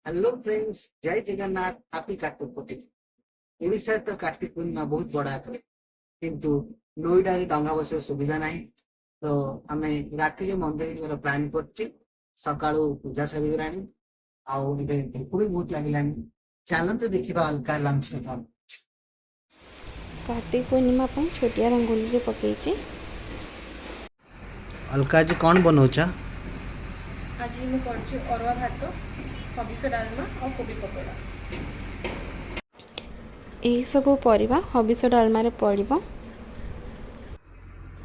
Hello friends, जय Jagannath. Happy Kartik Purnima. Odisha तो कार्तिक पूर्णिमा बहुत बड़ा है, किंतु नोएडा रे डंगा बस सुविधा नहीं। तो आम राति मंदिर प्लान कर सका पूजा सरी गलानी भोक भी बहुत लगे। चलते देखा अलका लंच कौन। कार्तिक पूर्णिमा पर छोटिया रंगोली पकई। अलका जी कौन बनौचा? आज मैं कर अरुआ भात, हबिष डालमा और कोबी पकोड़ा। यही सब परिबा हबिष डालमा रे पड़िबो।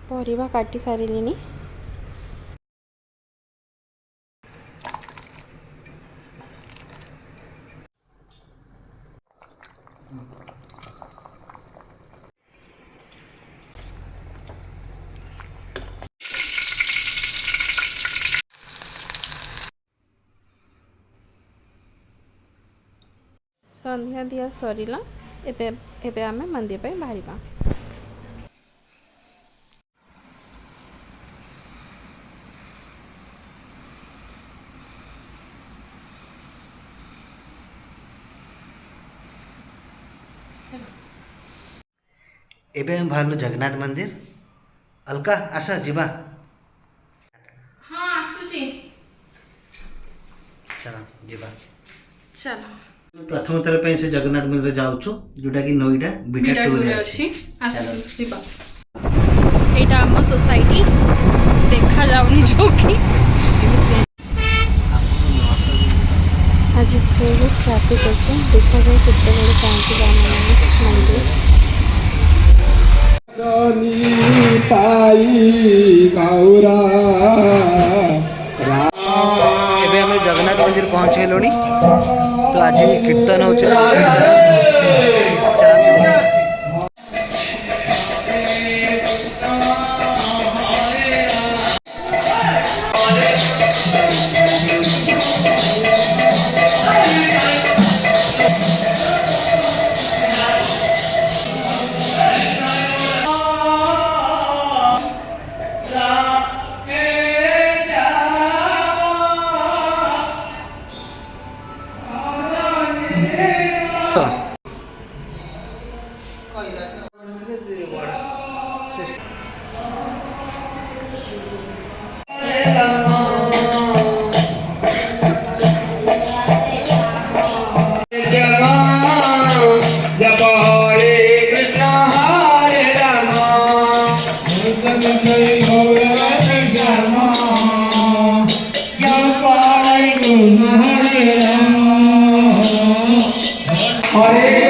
परिबा काटी सारिलिनी। संध्या दिया सरिला। एबे आमे मंदिर पे बाहरिबा। एबे हम बाहर जगन्नाथ मंदिर। अलका आस जीवा। हाँ आसुची। चलो जीवा। चलो प्रथम थर पे से जगन्नाथ मंदिर जाउछु, जोटा कि नोएडा बीटा टू रे अछि। आसुची जीवा। एटा हम सोसाइटी देखा जाउनी जोकी। आज बहुत ट्रैफिक अच्छे। देखा जाए कितने बड़े पहुँचे मंदिर। एबे हमें जगन्नाथ मंदिर पहुंचे लोनी। तो आज कीर्तन होची सब कीर्तन चलते देखा। Hare